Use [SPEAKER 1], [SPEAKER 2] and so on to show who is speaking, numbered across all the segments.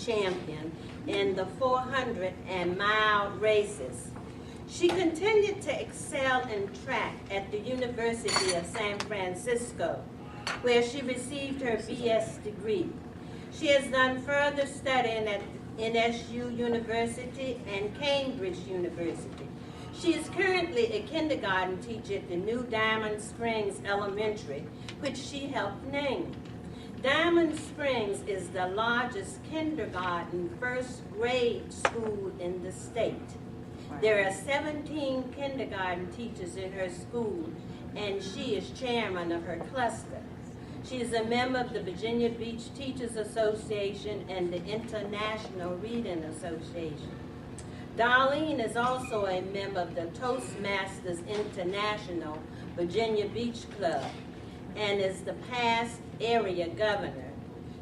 [SPEAKER 1] champion in the 400 and mile races. She continued to excel in track at the University of San Francisco, where she received her BS degree. She has done further studying at NSU University and Cambridge University. She is currently a kindergarten teacher at the New Diamond Springs Elementary, which she helped name. Diamond Springs is the largest kindergarten first grade school in the state. There are 17 kindergarten teachers in her school, and she is chairman of her cluster. She is a member of the Virginia Beach Teachers Association and the International Reading Association. Darlene is also a member of the Toastmasters International Virginia Beach Club and is the past area governor.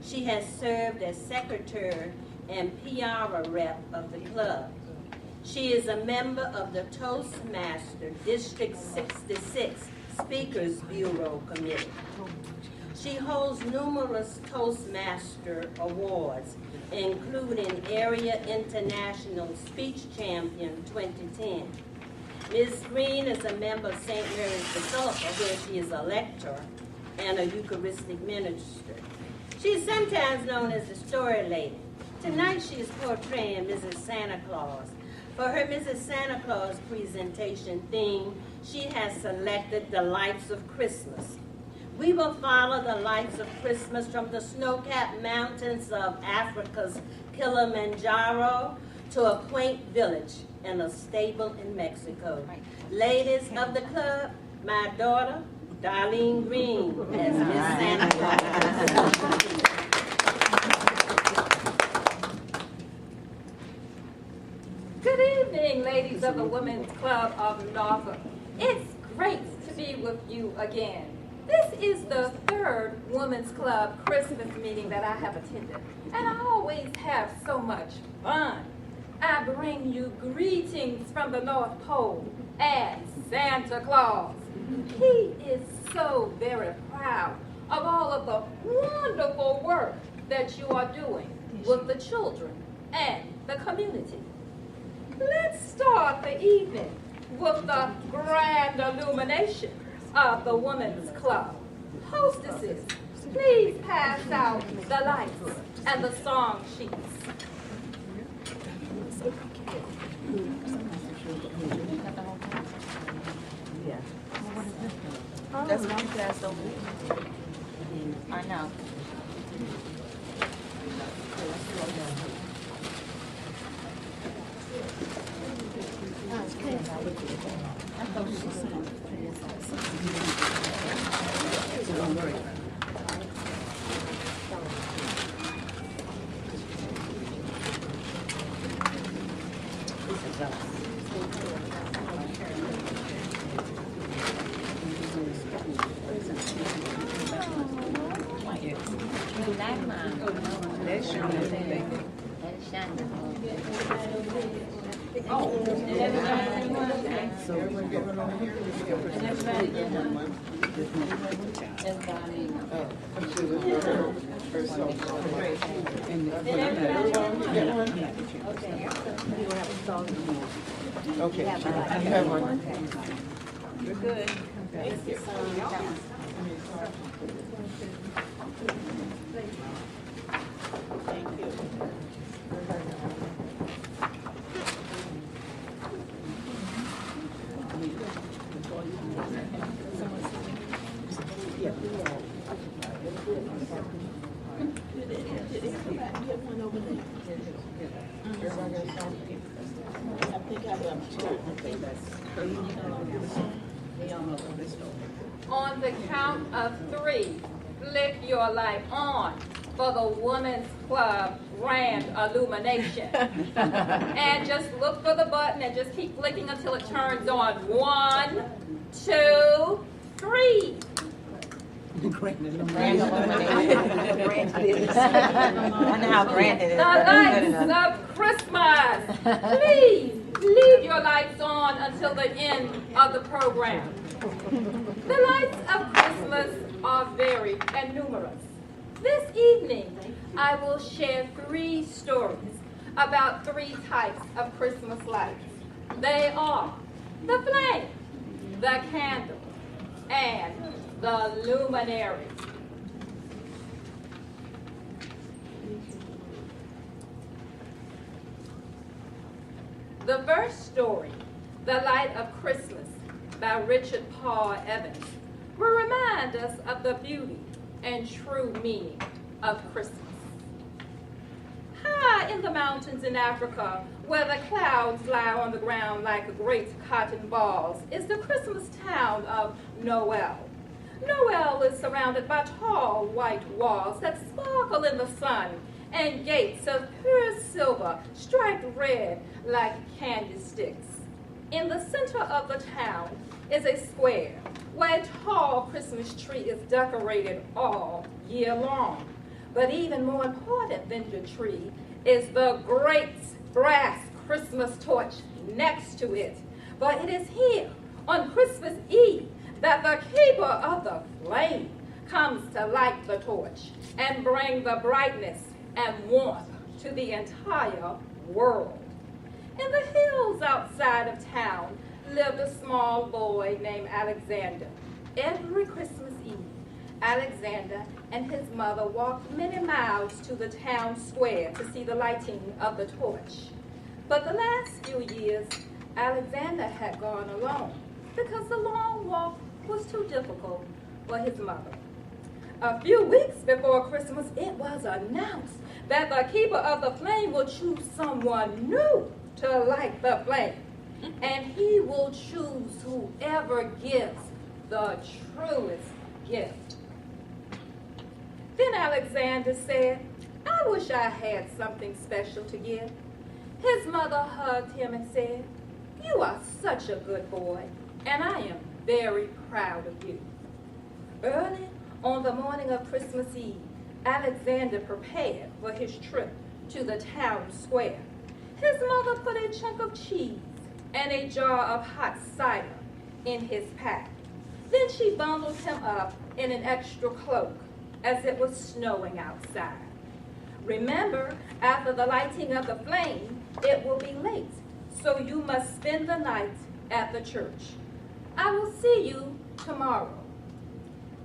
[SPEAKER 1] She has served as secretary and PR rep of the club. She is a member of the Toastmaster District 66 Speakers Bureau Committee. She holds numerous Toastmaster awards, including Area International Speech Champion 2010. Ms. Green is a member of St. Mary's Basilica, where she is a lecturer and a Eucharistic minister. She is sometimes known as the Story Lady. Tonight she is portraying Mrs. Santa Claus. For her Mrs. Santa Claus presentation theme, she has selected the Lights of Christmas. We will follow the lights of Christmas from the snow-capped mountains of Africa's Kilimanjaro to a quaint village in a stable in Mexico. Ladies of the club, my daughter, Darlene Green, as Miss Santa Claus.
[SPEAKER 2] Good evening, ladies of the Women's Club of Norfolk. It's great to be with you again. This is the third Women's Club Christmas meeting that I have attended, and I always have so much fun. I bring you greetings from the North Pole and Santa Claus. He is so very proud of all of the wonderful work that you are doing with the children and the community. Let's start the evening with the grand illumination of the Women's Club. Hostesses, please pass out the lights and the song sheets.
[SPEAKER 3] That's what you passed over. I know.
[SPEAKER 4] Okay, I have one.
[SPEAKER 3] You're good.
[SPEAKER 4] Thank you. Thank you.
[SPEAKER 2] On the count of 3, flick your light on for the Women's Club grand illumination. And just look for the button and just keep flicking until it turns on. 1, 2, 3.
[SPEAKER 3] I know how grand it is.
[SPEAKER 2] The lights of Christmas. Please leave your lights on until the end of the program. The lights of Christmas are varied and numerous. This evening, I will share 3 stories about 3 types of Christmas lights. They are the flame, the candle, and the luminary. The first story, The Light of Christmas, by Richard Paul Evans, will remind us of the beauty and true meaning of Christmas. High in the mountains in Africa, where the clouds lie on the ground like great cotton balls, is the Christmas town of Noel. Noel is surrounded by tall white walls that sparkle in the sun and gates of pure silver striped red like candy sticks. In the center of the town is a square where a tall Christmas tree is decorated all year long. But even more important than the tree is the great brass Christmas torch next to it. But it is here on Christmas Eve that the keeper of the flame comes to light the torch and bring the brightness and warmth to the entire world. In the hills outside of town lived a small boy named Alexander. Every Christmas Eve, Alexander and his mother walked many miles to the town square to see the lighting of the torch. But the last few years, Alexander had gone alone because the long walk was too difficult for his mother. A few weeks before Christmas, it was announced that the keeper of the flame will choose someone new to light the flame, and he will choose whoever gives the truest gift. Then Alexander said, "I wish I had something special to give." His mother hugged him and said, "You are such a good boy, and I am very proud of you." Early on the morning of Christmas Eve, Alexander prepared for his trip to the town square. His mother put a chunk of cheese and a jar of hot cider in his pack. Then she bundled him up in an extra cloak as it was snowing outside. Remember, after the lighting of the flame, it will be late, so you must spend the night at the church. I will see you tomorrow.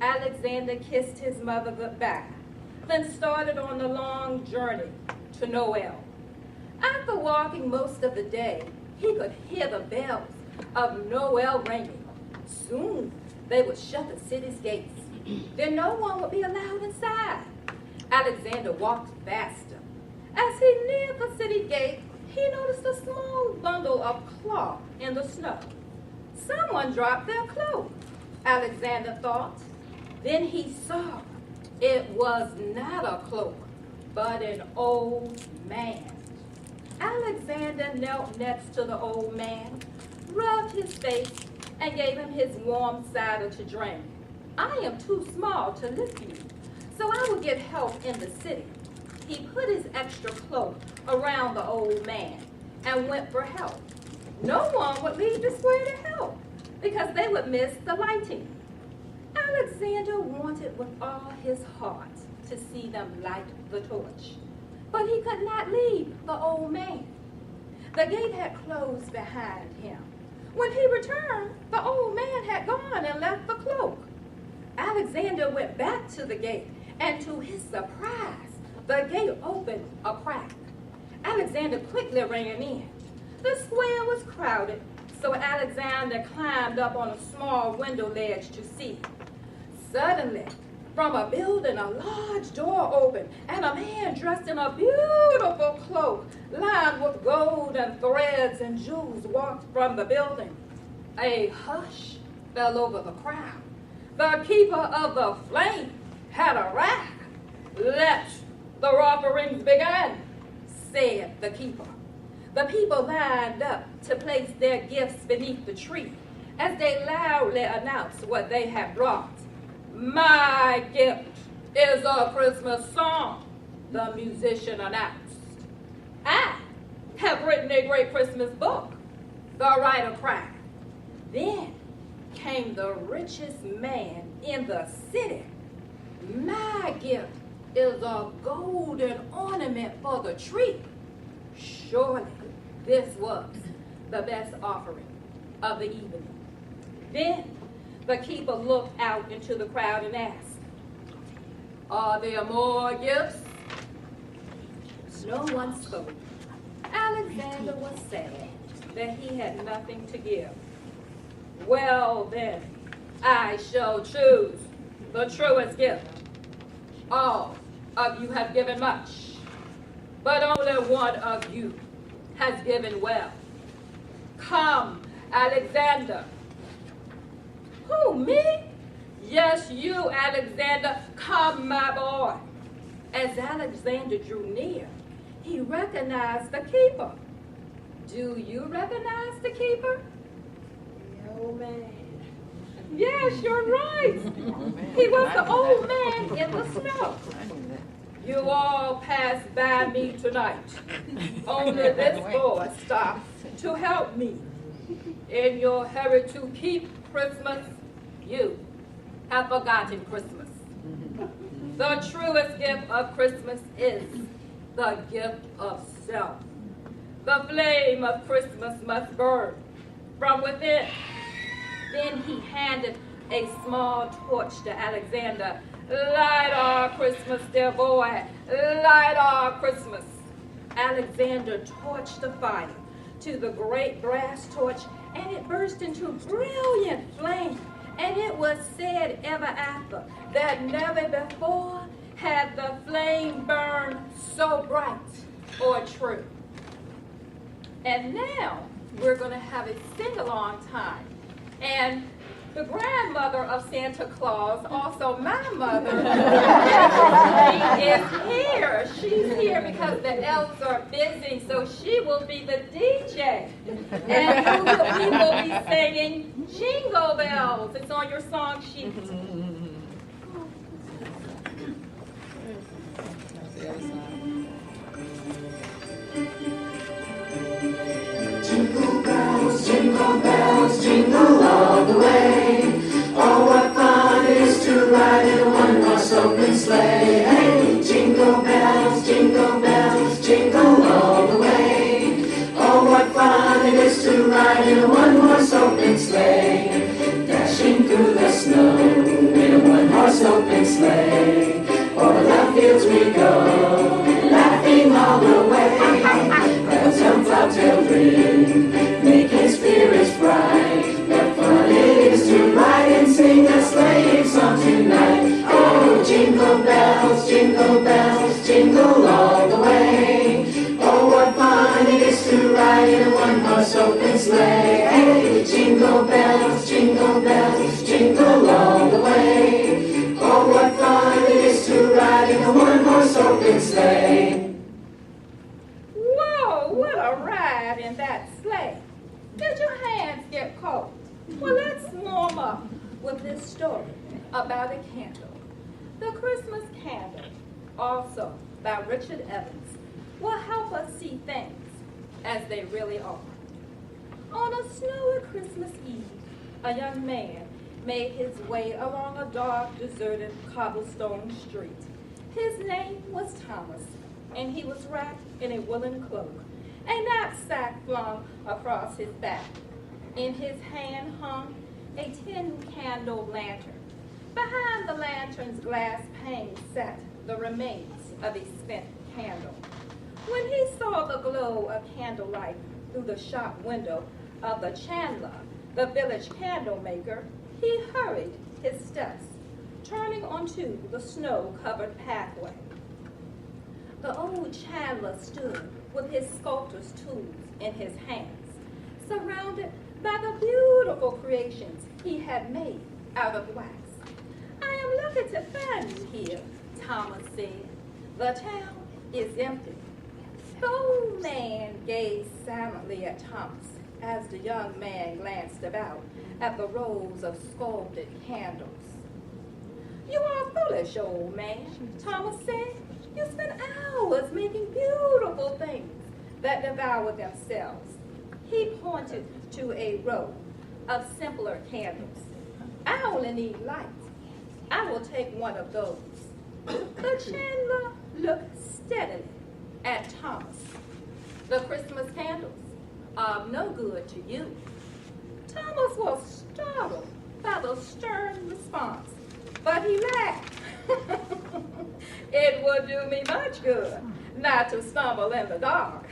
[SPEAKER 2] Alexander kissed his mother goodbye, then started on the long journey to Noel. After walking most of the day, he could hear the bells of Noel ringing. Soon, they would shut the city's gates. Then no one would be allowed inside. Alexander walked faster. As he neared the city gate, he noticed a small bundle of cloth in the snow. Someone dropped their cloak, Alexander thought. Then he saw it was not a cloak, but an old man. Alexander knelt next to the old man, rubbed his face, and gave him his warm cider to drink. "I am too small to lift you, so I will get help in the city." He put his extra cloak around the old man and went for help. No one would leave the square to help because they would miss the lighting. Alexander wanted with all his heart to see them light the torch, but he could not leave the old man. The gate had closed behind him. When he returned, the old man had gone and left the cloak. Alexander went back to the gate, and to his surprise, the gate opened a crack. Alexander quickly ran in. The square was crowded, so Alexander climbed up on a small window ledge to see. Suddenly, from a building, a large door opened, and a man dressed in a beautiful cloak, lined with gold and threads and jewels, walked from the building. A hush fell over the crowd. The keeper of the flame had arrived. "Let the offerings begin," said the keeper. The people lined up to place their gifts beneath the tree as they loudly announced what they had brought. "My gift is a Christmas song," the musician announced. "I have written a great Christmas book," the writer cried. Then came the richest man in the city. "My gift is a golden ornament for the tree. Surely this was the best offering of the evening. Then the keeper looked out into the crowd and asked, "Are there more gifts?" No one spoke. Alexander was sad that he had nothing to give. "Well then, I shall choose the truest gift. All of you have given much, but only one of you has given well. Come, Alexander." "Who, me?" "Yes, you, Alexander. Come, my boy." As Alexander drew near, he recognized the keeper. Do you recognize the keeper?
[SPEAKER 1] The old man.
[SPEAKER 2] Yes, you're right. He was the old man in the snow. "You all passed by me tonight. Only this boy stopped to help me. In your hurry to keep Christmas, you have forgotten Christmas. The truest gift of Christmas is the gift of self. The flame of Christmas must burn from within." Then he handed a small torch to Alexander. "Light our Christmas, dear boy. Light our Christmas." Alexander torched the fire to the great brass torch, and it burst into brilliant flame. And it was said ever after that never before had the flame burned so bright or true. And now we're going to have a sing-along time. And the grandmother of Santa Claus, also my mother, is here. She's here because the elves are busy, so she will be the DJ. And we will be singing Jingle Bells. It's on your song sheet.
[SPEAKER 5] Jingle bells, jingle all the way. Oh, what fun it is to ride in a one-horse open sleigh. Hey, jingle bells, jingle all the way. Oh, what fun it is to ride in a one-horse open sleigh. Dashing through the snow in a one-horse open sleigh. O'er the fields we go, laughing all the way. Bells jump, bobtail ring, making spirits bright. What fun it is to ride and sing a sleighing song tonight. Oh, jingle bells, jingle all the way. Oh, what fun it is to ride in a one-horse open sleigh. Hey, jingle bells, jingle all the way. Oh, what fun it is to ride in a one-horse open sleigh.
[SPEAKER 2] Whoa, what a ride in that sleigh. Did your hands get cold? Well, let's warm up with this story about a candle. The Christmas Candle, also by Richard Evans, will help us see things as they really are. On a snowy Christmas Eve, a young man made his way along a dark, deserted cobblestone street. His name was Thomas, and he was wrapped in a woolen cloak, a knapsack flung across his back. In his hand hung a tin candle lantern. Behind the lantern's glass pane sat the remains of a spent candle. When he saw the glow of candlelight through the shop window of the chandler, the village candle maker, he hurried his steps, turning onto the snow-covered pathway. The old chandler stood with his sculptor's tools in his hands, surrounded by the beautiful creations he had made out of wax. "I am lucky to find you here," Thomas said. "The town is empty." The old man gazed silently at Thomas as the young man glanced about at the rows of sculpted candles. "You are foolish, old man," Thomas said. "You spend hours making beautiful things that devour themselves." He pointed to a row of simpler candles. "I only need light. I will take one of those." The chandler looked steadily at Thomas. The Christmas candles are no good to you. Thomas was startled by the stern response, but he laughed. It would do me much good not to stumble in the dark.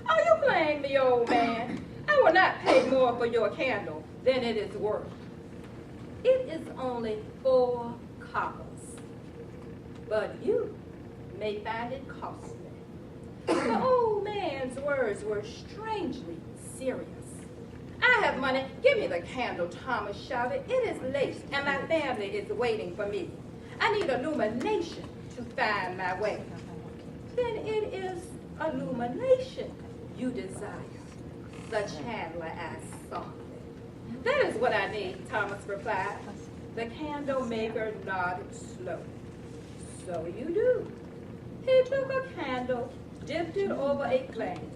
[SPEAKER 2] Are you playing me, old man? I will not pay more for your candle than it is worth. It is only 4 coppers, but you may find it costly. The old man's words were strangely serious. I have money. Give me the candle, Thomas shouted. It is late, and my family is waiting for me. I need illumination to find my way. Then it is illumination you desire, the chandler asked softly. That is what I need, Thomas replied. The candle maker nodded slowly. So you do. He took a candle, dipped it over a flame,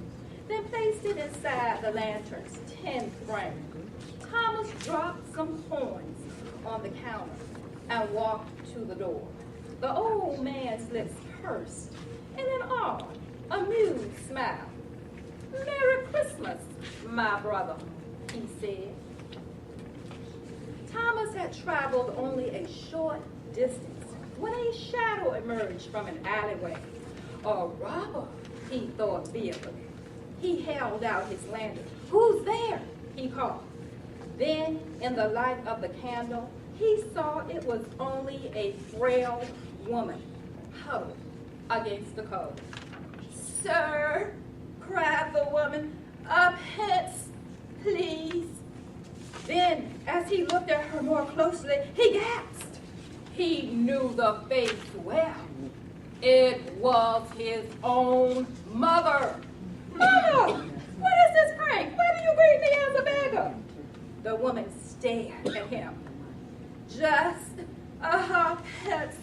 [SPEAKER 2] then placed it inside the lantern's tin frame. Thomas dropped some coins on the counter and walked to the door. The old man's lips pursed in an odd, amused smile. Merry Christmas, my brother, he said. Thomas had traveled only a short distance when a shadow emerged from an alleyway. A robber, he thought fearfully. He held out his lantern. Who's there? He called. Then, in the light of the candle, he saw it was only a frail woman huddled against the cold. Sir, cried the woman, a pence, please. Then, as he looked at her more closely, he gasped. He knew the face well. It was his own mother. Mother, what is this prank? Why do you greet me as a beggar? The woman stared at him. Just a halfpence,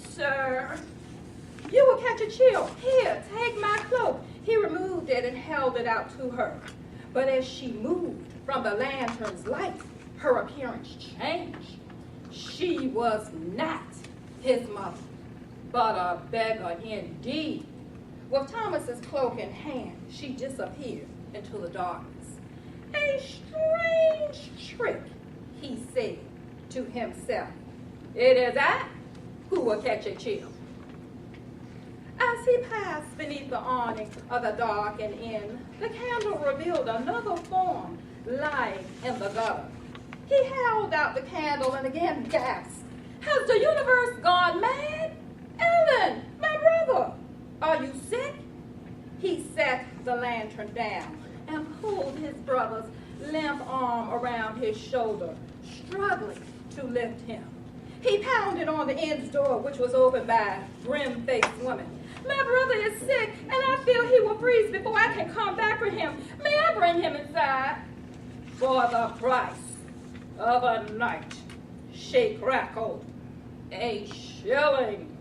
[SPEAKER 2] sir. You will catch a chill. Here, take my cloak. He removed it and held it out to her. But as she moved from the lantern's light, her appearance changed. She was not his mother, but a beggar indeed. With Thomas's cloak in hand, she disappeared into the darkness. A strange trick, he said to himself. It is I who will catch a chill. As he passed beneath the awning of the darkened inn, the candle revealed another form lying in the gutter. He held out the candle and again gasped. Has the universe gone mad? Ellen, my brother, are you sick? He set the lantern down and pulled his brother's limp arm around his shoulder, struggling to lift him. He pounded on the inn's door, which was opened by a grim-faced woman. My brother is sick, and I feel he will freeze before I can come back for him. May I bring him inside? For the price of a night, she crackled. A shilling.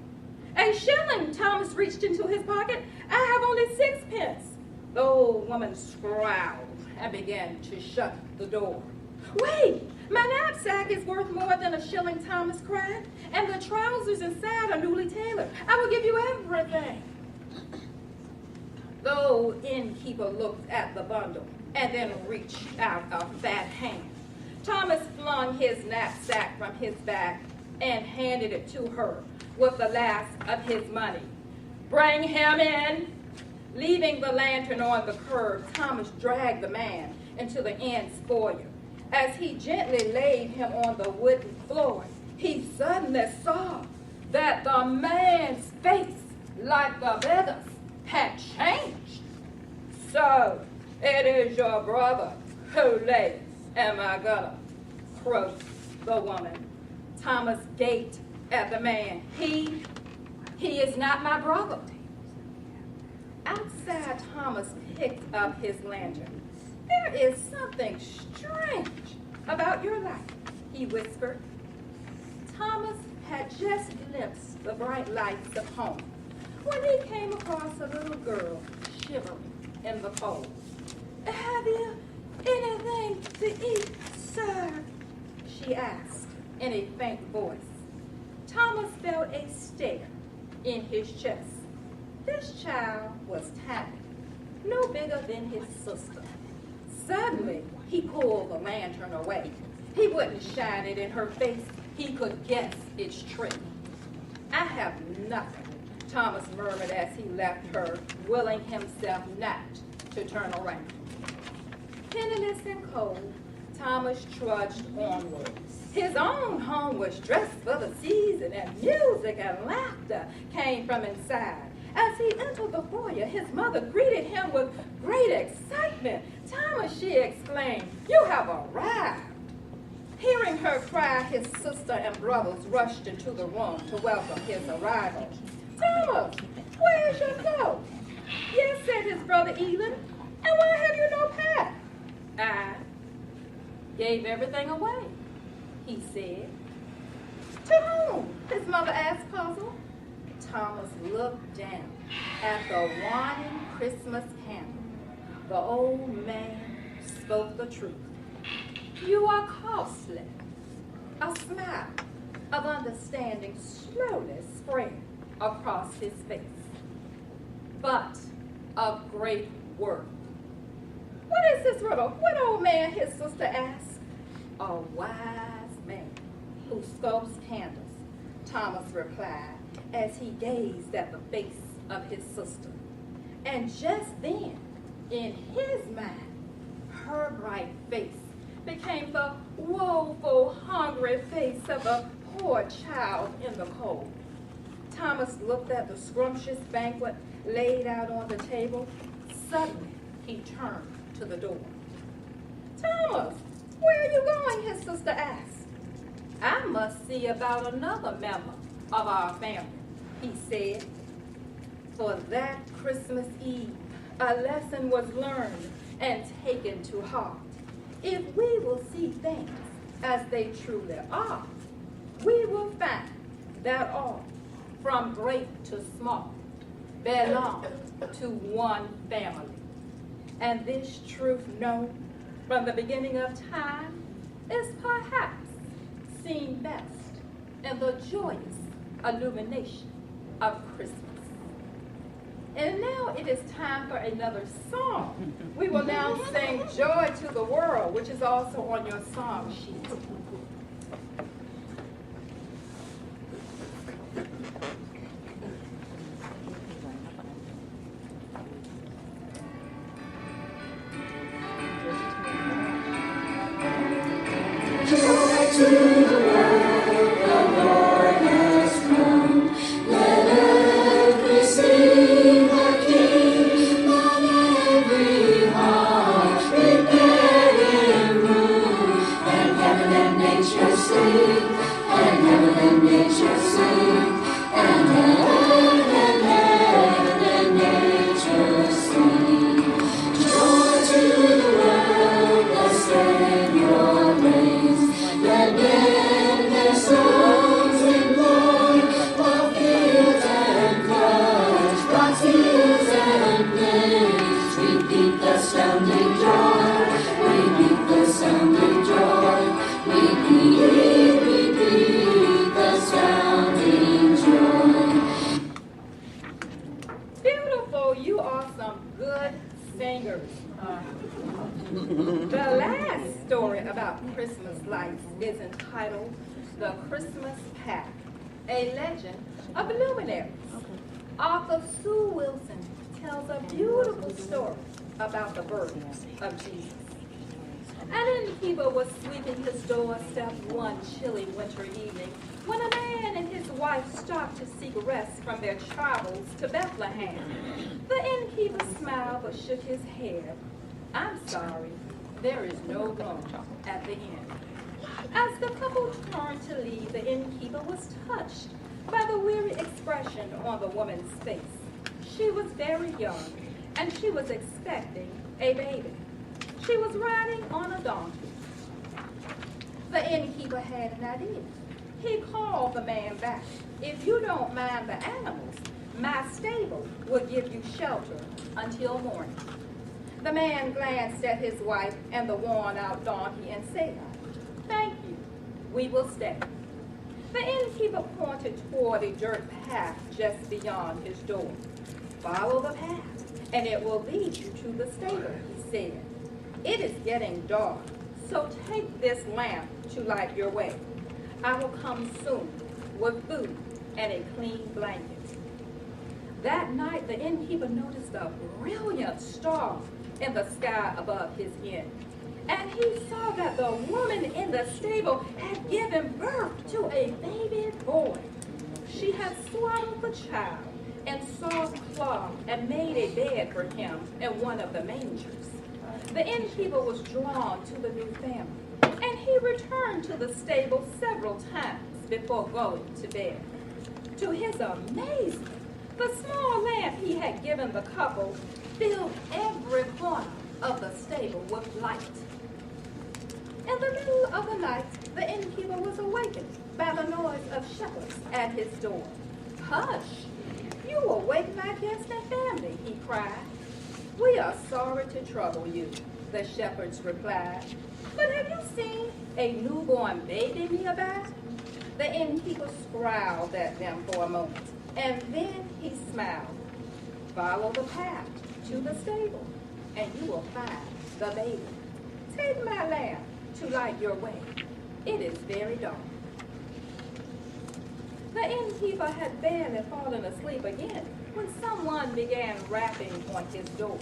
[SPEAKER 2] A shilling! Thomas reached into his pocket. I have only 6 pence. The old woman scowled and began to shut the door. Wait! My knapsack is worth more than a shilling, Thomas cried, and the trousers inside are newly tailored. I will give you everything. The old innkeeper looked at the bundle and then reached out a fat hand. Thomas flung his knapsack from his back and handed it to her with the last of his money. Bring him in. Leaving the lantern on the curb, Thomas dragged the man into the inn's foyer. As he gently laid him on the wooden floor, he suddenly saw that the man's face, like the beggar's, had changed. So, it is your brother who lays in my gutter, croaked the woman. Thomas gaped at the man. He is not my brother. Outside, Thomas picked up his lantern. There is something strange about your life, he whispered. Thomas had just glimpsed the bright lights of home when he came across a little girl shivering in the cold. Have you anything to eat, sir? She asked in a faint voice. Thomas Thomas felt a stare in his chest. This child was tiny, no bigger than his sister. Suddenly, he pulled the lantern away. He wouldn't shine it in her face. He could guess its trick. I have nothing, Thomas murmured as he left her, willing himself not to turn around. Penniless and cold, Thomas trudged onward. His own home was dressed for the season, and music and laughter came from inside. As he entered the foyer, his mother greeted him with great excitement. "Thomas," she exclaimed, "you have arrived." Hearing her cry, his sister and brothers rushed into the room to welcome his arrival. "Thomas, where's your coat?" "Yes," said his brother Elon. "And why have you no pack?" "I gave everything away," he said. "To whom?" his mother asked, puzzled. Thomas looked down at the waning Christmas candle. The old man spoke the truth. "You are costly." A smile of understanding slowly spread across his face. "But of great worth." "What is this riddle? What old man?" his sister asked. "A wise man who sculpts candles," Thomas replied as he gazed at the face of his sister. And just then, in his mind, her bright face became the woeful, hungry face of a poor child in the cold. Thomas looked at the scrumptious banquet laid out on the table. Suddenly, he turned to the door. "Thomas, where are you going?" his sister asked. "I must see about another member of our family," he said. For that Christmas Eve, a lesson was learned and taken to heart. If we will see things as they truly are, we will find that all, from great to small, belong to one family. And this truth known from the beginning of time is perhaps seen best in the joyous illumination of Christmas. And now it is time for another song. We will now sing "Joy to the World," which is also on your song sheet.
[SPEAKER 5] Joy to the world, the Lord has come. Let every sing the King. Let every heart prepare Him room. And heaven and nature sing. And heaven and nature sing. And heaven and nature sing. Joy to the world, the Savior reigns. Let men their songs employ, while fields and floods, God's hills and plains, repeat the sounding joy, repeat the sounding joy, repeat the sounding joy.
[SPEAKER 2] Beautiful, you are some good singers. The last story about Christmas lights is entitled "The Christmas Pack," a legend of luminaries. Author Sue Wilson tells a beautiful story about the birth of Jesus. An innkeeper was sweeping his doorstep one chilly winter evening when a man and his wife stopped to seek rest from their travels to Bethlehem. The innkeeper smiled but shook his head. "I'm sorry, there is no room at the inn." As the couple turned to leave, the innkeeper was touched by the weary expression on the woman's face. She was very young, and she was expecting a baby. She was riding on a donkey. The innkeeper had an idea. He called the man back. "If you don't mind the animals, my stable will give you shelter until morning." The man glanced at his wife and the worn-out donkey and said, "Thank you, we will stay." The innkeeper pointed toward a dirt path just beyond his door. Follow the path, and it will lead you to the stable, he said. It is getting dark, so take this lamp to light your way. I will come soon with food and a clean blanket. That night, the innkeeper noticed a brilliant star in the sky above his inn. And he saw that the woman in the stable had given birth to a baby boy. She had swaddled the child in soft cloth and made a bed for him in one of the mangers. The innkeeper was drawn to the new family, and he returned to the stable several times before going to bed. To his amazement, the small lamp he had given the couple filled every corner of the stable with light. In the middle of the night, the innkeeper was awakened by the noise of shepherds at his door. "Hush! You awake my guests and family," he cried. "We are sorry to trouble you," the shepherds replied. "But have you seen a newborn baby nearby?" The innkeeper scowled at them for a moment, and then he smiled. "Follow the path to the stable, and you will find the baby. Take my lamp to light your way. It is very dark." The innkeeper had barely fallen asleep again when someone began rapping on his door.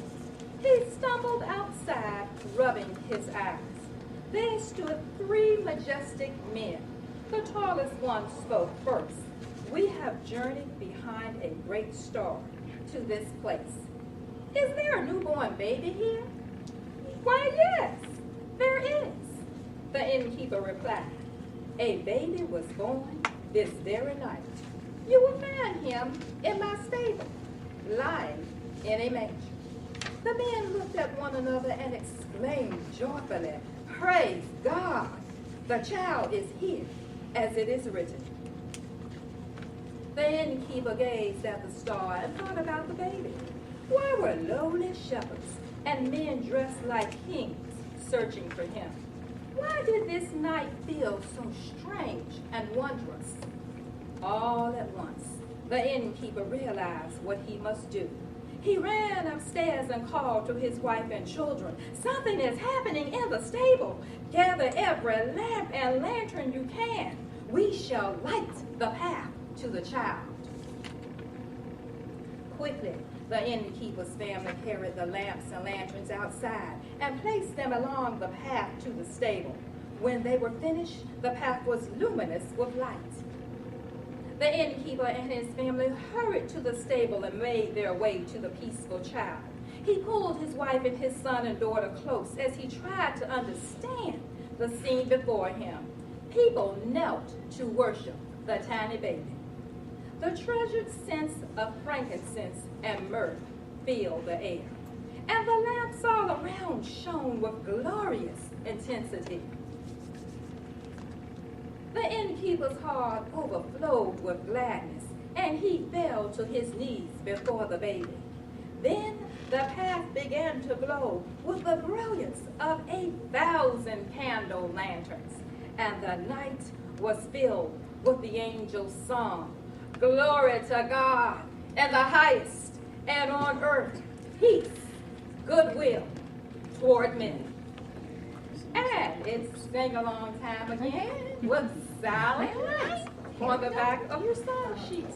[SPEAKER 2] He stumbled outside, rubbing his eyes. There stood 3 majestic men. The tallest one spoke first. "We have journeyed behind a great star to this place. Is there a newborn baby here?" "Why, yes, there is," the innkeeper replied. "A baby was born this very night. You will find him in my stable, lying in a manger." The men looked at one another and exclaimed joyfully, "Praise God! The child is here, as it is written." The innkeeper gazed at the star and thought about the baby. Why were lowly shepherds and men dressed like kings searching for him? Why did this night feel so strange and wondrous? All at once, the innkeeper realized what he must do. He ran upstairs and called to his wife and children, "Something is happening in the stable. Gather every lamp and lantern you can. We shall light the path to the child." Quickly, the innkeeper's family carried the lamps and lanterns outside and placed them along the path to the stable. When they were finished, the path was luminous with light. The innkeeper and his family hurried to the stable and made their way to the peaceful child. He pulled his wife and his son and daughter close as he tried to understand the scene before him. People knelt to worship the tiny baby. The treasured scents of frankincense and myrrh filled the air, and the lamps all around shone with glorious intensity. The innkeeper's heart overflowed with gladness, and he fell to his knees before the baby. Then the path began to glow with the brilliance of 1,000 candle lanterns, and the night was filled with the angel's song, "Glory to God in the highest, and on earth peace, goodwill toward men." And it's sing-along time again with Silent Night on the back of your song sheet.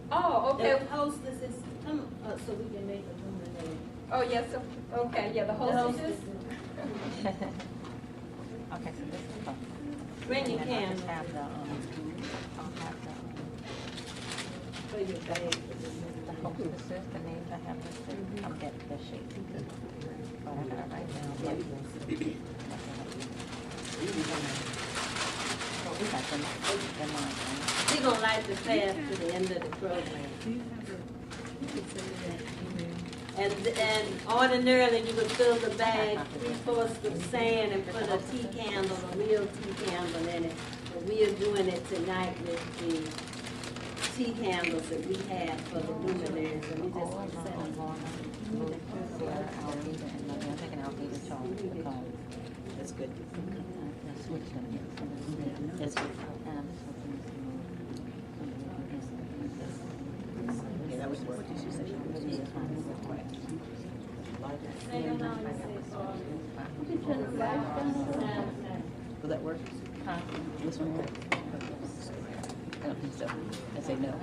[SPEAKER 2] Oh, okay.
[SPEAKER 1] The hostess is, come, so we can make a donation.
[SPEAKER 2] Oh, yes, sir. Okay, yeah, the hostess.
[SPEAKER 3] Okay, so this is the.
[SPEAKER 1] Bring your
[SPEAKER 3] and then I'll
[SPEAKER 1] candle
[SPEAKER 3] just have the, I'll have
[SPEAKER 1] for your bag.
[SPEAKER 3] the hostesses, the names I have listed. I'll get the sheet. But I got it right now. Yeah. Oh, we got the line.
[SPEAKER 1] We're gonna light the path to the end of the program. And ordinarily you would fill the bag 3/4 of sand and put a tea candle, a real tea candle in it. But we are doing it tonight with the tea candles that we have for the luminaries, and we just
[SPEAKER 3] Oh,
[SPEAKER 1] set them.
[SPEAKER 3] Alveda and Lovey. I'm taking Alveda Charles because
[SPEAKER 4] That's good.
[SPEAKER 3] Switch them, yes. That's what
[SPEAKER 4] Yeah, that was what did you say? Will that work? This one work? I don't think so. I say no.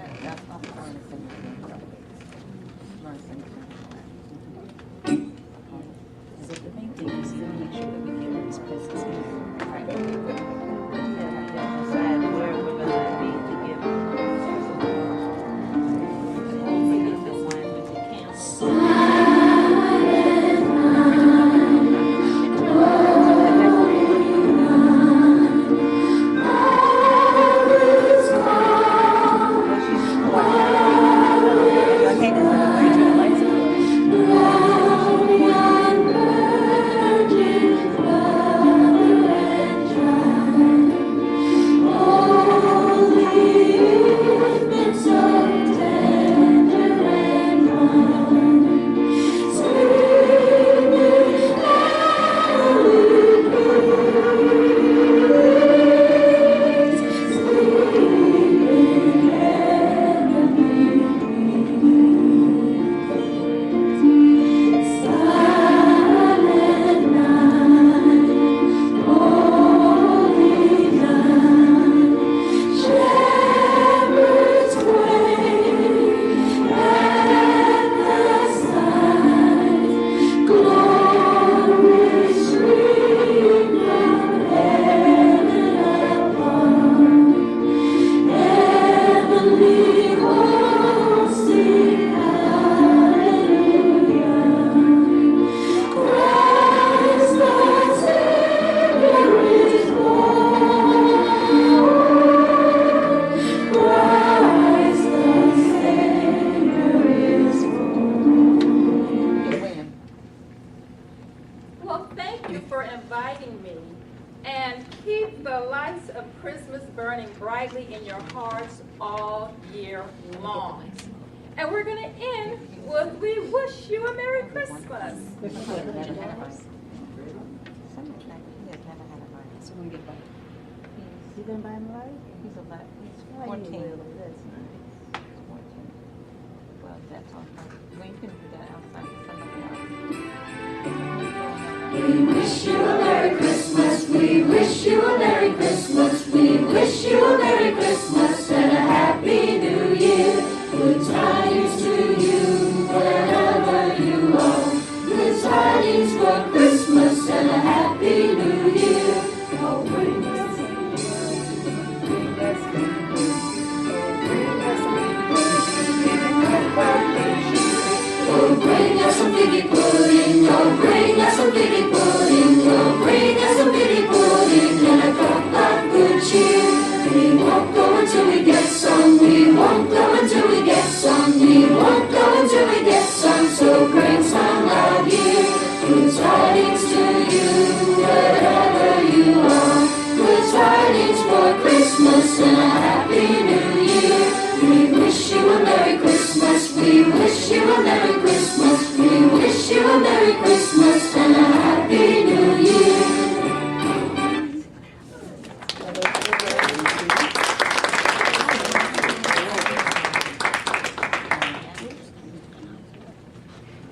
[SPEAKER 4] Is it the main thing is you want to make sure that we get these presents here.
[SPEAKER 3] Right. Decide where we're gonna be to give. The one with the candles.
[SPEAKER 2] Well, thank you for inviting me. And keep the lights of Christmas burning brightly in your hearts all year long. And we're going to end with We Wish You a Merry Christmas.
[SPEAKER 3] So we get back. You gonna buy him a light? He's a light. He's 14. That's nice. 14. Well, that's all right. Well, you can do that outside with somebody else.
[SPEAKER 5] We wish you a Merry Christmas. We wish you a Merry Christmas. We wish you a Merry Christmas and a Happy New Year. Good tidings to you wherever you are. Good tidings for Christmas and a Happy New Year. Oh, bring us some piggy pudding, oh bring us some piggy pudding, oh bring us some piggy pudding and a cup of good cheer. We won't go until we get some, we won't go until we get some, we won't go until we get some, so bring some out here. Good tidings to you, wherever you are, good tidings for Christmas and a Happy New Year. We wish you a Merry Christmas, we wish you a Merry Christmas, we wish you a Merry Christmas and a Happy New Year.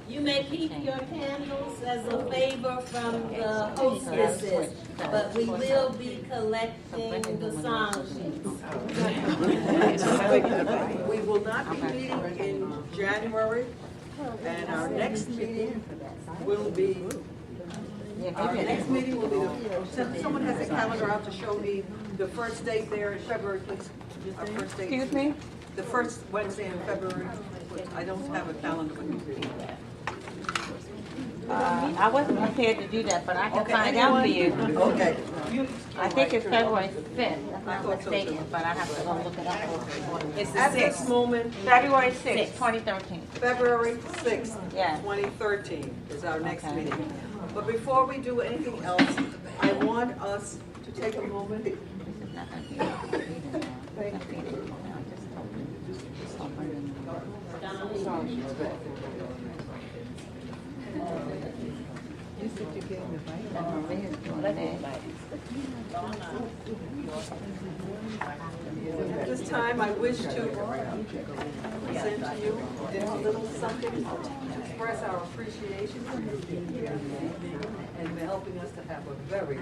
[SPEAKER 1] You may keep your candles as a favor from the hostesses, but we will be collecting the song sheets.
[SPEAKER 6] We will not be meeting in January, and our next meeting will be, someone has a calendar out to show me the first date there in February, please. Our first date.
[SPEAKER 3] Excuse me?
[SPEAKER 6] The first Wednesday in February. I don't have a calendar with me.
[SPEAKER 3] I wasn't prepared to do that, but I can
[SPEAKER 6] Okay,
[SPEAKER 3] find out for you.
[SPEAKER 6] Okay.
[SPEAKER 3] I think it's February 5th, if
[SPEAKER 6] I
[SPEAKER 3] I'm
[SPEAKER 6] thought so,
[SPEAKER 3] mistaken,
[SPEAKER 6] too.
[SPEAKER 3] but I have to go look it up.
[SPEAKER 1] It's the
[SPEAKER 6] At this
[SPEAKER 1] 6th.
[SPEAKER 6] moment,
[SPEAKER 3] February 6th, 2013.
[SPEAKER 6] February 6th,
[SPEAKER 3] Yeah.
[SPEAKER 6] 2013 is our next
[SPEAKER 3] Okay.
[SPEAKER 6] meeting. But before we do anything else, I want us to take a moment.
[SPEAKER 3] This is not gonna be a meeting now. It's gonna be a meeting now. I just told you. I'll bring it in. And Maria's doing on
[SPEAKER 4] Let's
[SPEAKER 3] that.
[SPEAKER 4] invite
[SPEAKER 6] At this time, I wish to present to you a little something to express our appreciation for you being here and for helping us to have a very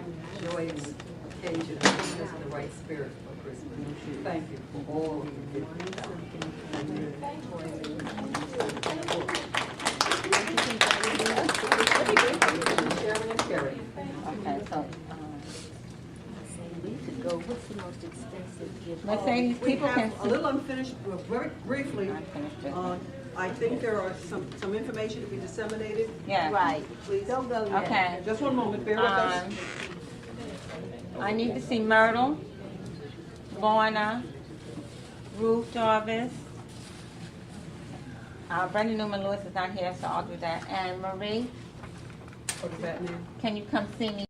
[SPEAKER 6] joyous occasion and putting us in the right spirit for Christmas. Thank you for all of you Chairman and Carrie.
[SPEAKER 3] Okay, so,
[SPEAKER 7] We could go, what's the most expensive gift?
[SPEAKER 3] Mercedes,
[SPEAKER 6] We
[SPEAKER 3] people can
[SPEAKER 6] have a
[SPEAKER 3] see.
[SPEAKER 6] little unfinished, very briefly,
[SPEAKER 3] Unfinished business.
[SPEAKER 6] I think there are some information to be disseminated.
[SPEAKER 3] Yeah.
[SPEAKER 7] Right,
[SPEAKER 6] Please.
[SPEAKER 7] don't go yet.
[SPEAKER 3] Okay.
[SPEAKER 6] Just one moment, bear with us.
[SPEAKER 3] I need to see Myrtle, Lorna, Ruth Jarvis. Brenda Newman Lewis is not here, so I'll do that. And Marie,
[SPEAKER 6] What does that mean?
[SPEAKER 3] can you come see me?